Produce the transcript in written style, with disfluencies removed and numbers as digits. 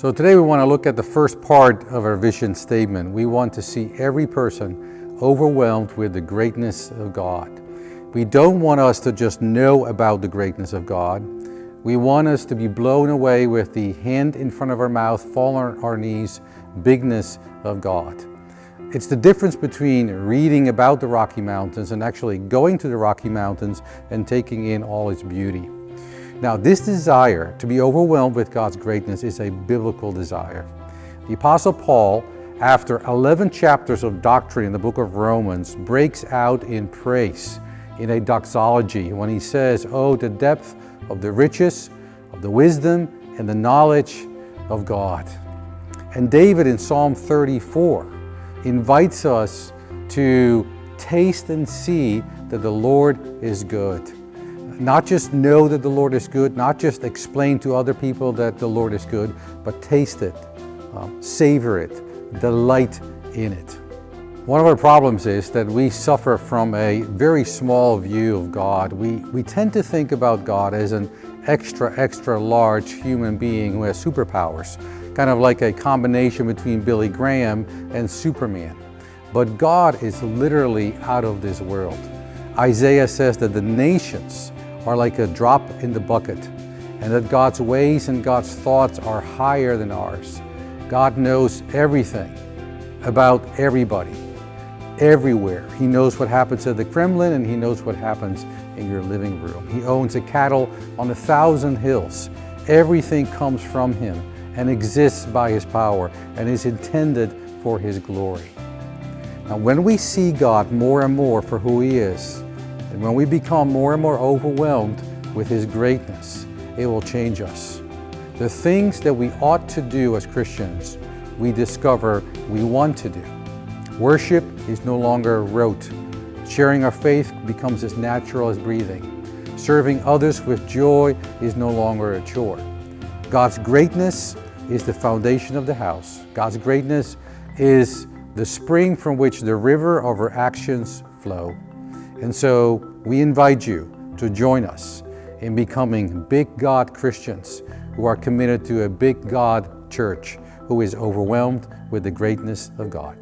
So today we want to look at the first part of our vision statement. We want to see every person overwhelmed with the greatness of God. We don't want us to just know about the greatness of God. We want us to be blown away with the hand in front of our mouth, fall on our knees, bigness of God. It's the difference between reading about the Rocky Mountains and actually going to the Rocky Mountains and taking in all its beauty. Now, this desire to be overwhelmed with God's greatness is a biblical desire. The Apostle Paul, after 11 chapters of doctrine in the book of Romans, breaks out in praise, in a doxology, when he says, "Oh, the depth of the riches, of the wisdom, and the knowledge of God." And David in Psalm 34 invites us to taste and see that the Lord is good. Not just know that the Lord is good, not just explain to other people that the Lord is good, but taste it, savor it, delight in it. One of our problems is that we suffer from a very small view of God. We tend to think about God as an extra large human being who has superpowers, kind of like a combination between Billy Graham and Superman. But God is literally out of this world. Isaiah says that the nations are like a drop in the bucket, and that God's ways and God's thoughts are higher than ours. God knows everything about everybody, everywhere. He knows what happens at the Kremlin, and He knows what happens in your living room. He owns a cattle on 1,000 hills. Everything comes from Him and exists by His power and is intended for His glory. Now, when we see God more and more for who He is, and when we become more and more overwhelmed with His greatness, it will change us. The things that we ought to do as Christians, we discover we want to do. Worship is no longer rote. Sharing our faith becomes as natural as breathing. Serving others with joy is no longer a chore. God's greatness is the foundation of the house. God's greatness is the spring from which the river of our actions flow. And so we invite you to join us in becoming big God Christians who are committed to a big God church who is overwhelmed with the greatness of God.